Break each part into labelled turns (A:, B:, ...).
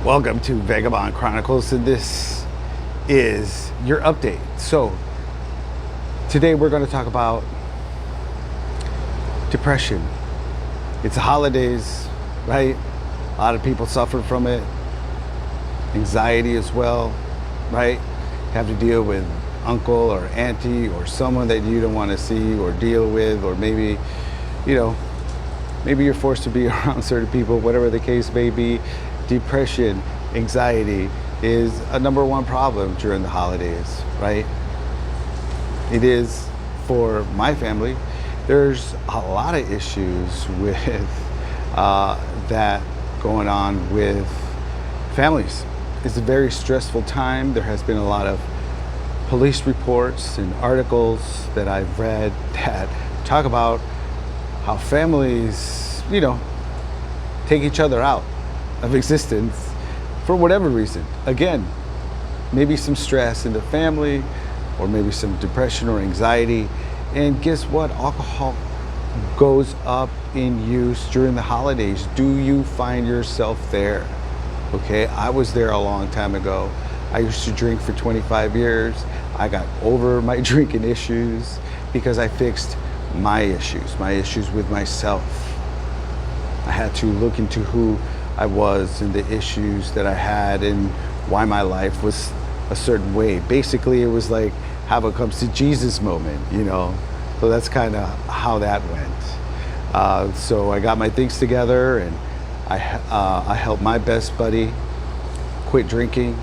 A: Welcome to Veg-a-bond Chronicles, and this is your update. So today we're going to talk about depression. It's the holidays, right? A lot of people suffer from it. Anxiety as well, right? Have to deal with uncle or auntie or someone that you don't want to see or deal with, or maybe you're forced to be around certain people, whatever the case may be. Depression, anxiety is a number one problem during the holidays, right? It is for my family. There's a lot of issues with that going on with families. It's a very stressful time. There has been a lot of police reports and articles that I've read that talk about how families, take each other out of existence for whatever reason. Again, maybe some stress in the family, or maybe some depression or anxiety. And guess what? Alcohol goes up in use during the holidays. Do you find yourself there? Okay, I was there a long time ago. I used to drink for 25 years. I got over my drinking issues because I fixed my issues with myself. I had to look into who I was and the issues that I had and why my life was a certain way. Basically, it was like have a comes to Jesus moment, So that's kind of how that went. So I got my things together, and I helped my best buddy quit drinking,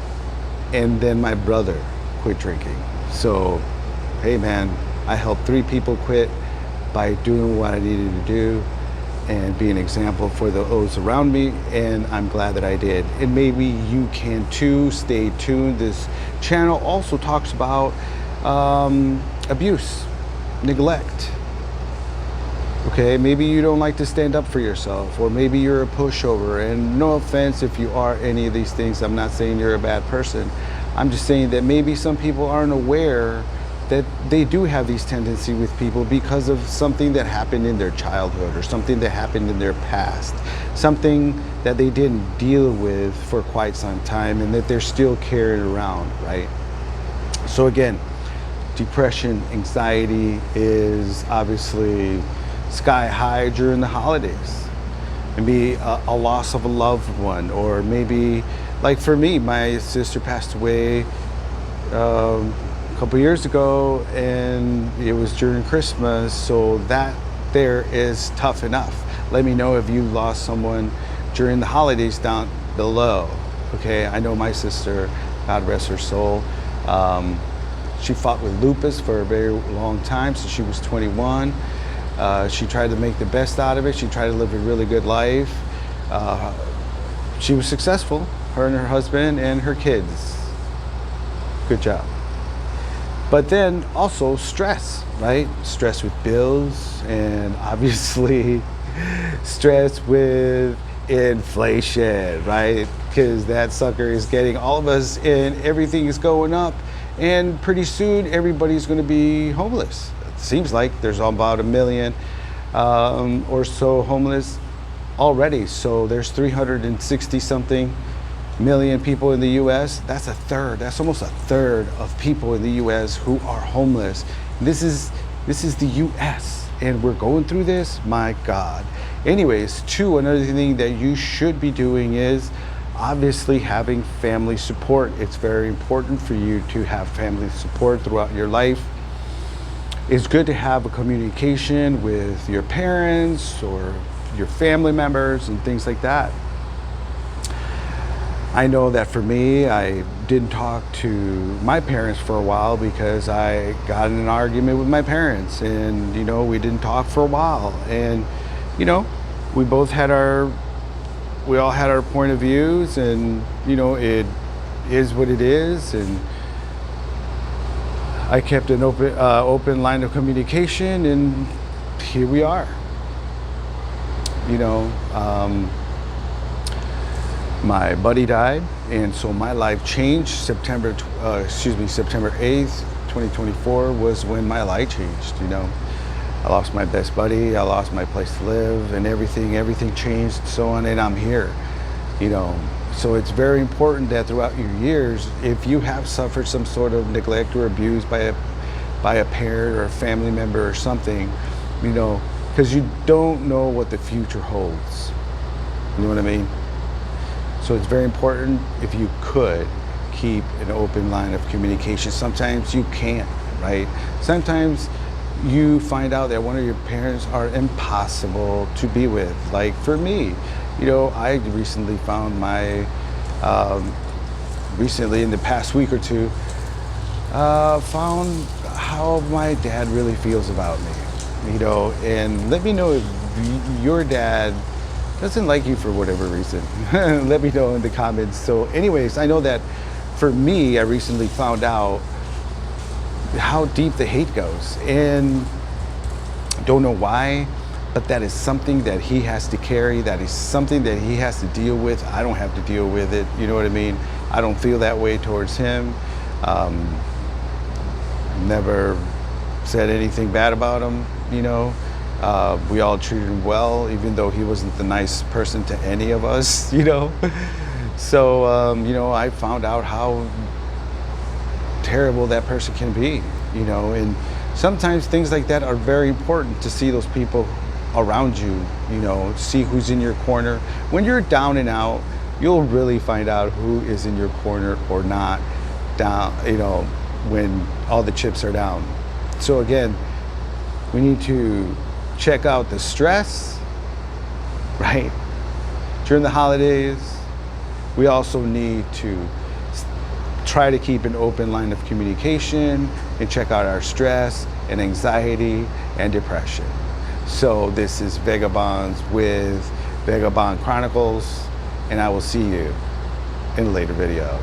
A: and then my brother quit drinking. So, hey man, I helped 3 people quit by doing what I needed to do and be an example for those around me, and I'm glad that I did. And maybe you can too. Stay tuned. This channel also talks about abuse, neglect. Okay, maybe you don't like to stand up for yourself, or maybe you're a pushover. And no offense if you are any of these things. I'm not saying you're a bad person. I'm just saying that maybe some people aren't aware that they do have these tendencies with people because of something that happened in their childhood, or something that happened in their past, something that they didn't deal with for quite some time, and that they're still carrying around, right? So again, depression, anxiety is obviously sky high during the holidays. Maybe a loss of a loved one, or maybe, like for me, my sister passed away a couple years ago, and it was during Christmas, so that there is tough enough. Let me know if you lost someone during the holidays down below. Okay, I know my sister, God rest her soul, she fought with lupus for a very long time since she was 21. She tried to make the best out of it. She tried to live a really good life. She was successful, her and her husband and her kids. Good job. But then also stress, right? Stress with bills, and obviously stress with inflation, right? Because that sucker is getting all of us, and everything is going up, and pretty soon everybody's going to be homeless. It seems like there's about 1 million or so homeless already. So there's 360 something million people in the U.S. That's a third. That's almost a third of people in the U.S. who are homeless. This is the U.S. and we're going through this. My God. Anyways, another thing that you should be doing is obviously having family support. It's very important for you to have family support throughout your life. It's good to have a communication with your parents or your family members and things like that. I know that for me, I didn't talk to my parents for a while because I got in an argument with my parents, and we didn't talk for a while, and we all had our point of views, and it is what it is, and I kept an open line of communication, and here we are. My buddy died, and so my life changed. September 8th, 2024 was when my life changed. I lost my best buddy, I lost my place to live, and everything changed, so on, and I'm here. you know. So it's very important that throughout your years, if you have suffered some sort of neglect or abuse by a parent or a family member or something, you know, because you don't know what the future holds. You know what I mean? So it's very important, if you could, keep an open line of communication. Sometimes you can't, right? Sometimes you find out that one of your parents are impossible to be with. Like for me, you know, I recently found recently in the past week or two, found how my dad really feels about me, you know, and let me know if your dad doesn't like you for whatever reason. Let me know in the comments. So anyways, I know that for me, I recently found out how deep the hate goes, and don't know why, but that is something that he has to carry. That is something that he has to deal with. I don't have to deal with it. You know what I mean? I don't feel that way towards him. Never said anything bad about him, you know. We all treated him well, even though he wasn't the nice person to any of us, you know. So, you know, I found out how terrible that person can be, you know, and sometimes things like that are very important, to see those people around you, you know, see who's in your corner. When you're down and out, you'll really find out who is in your corner or not down, you know, when all the chips are down. So again, we need to check out the stress, right? During the holidays, we also need to try to keep an open line of communication and check out our stress and anxiety and depression. So this is Veg-a-bonds with Veg-a-bond Chronicles, and I will see you in a later video.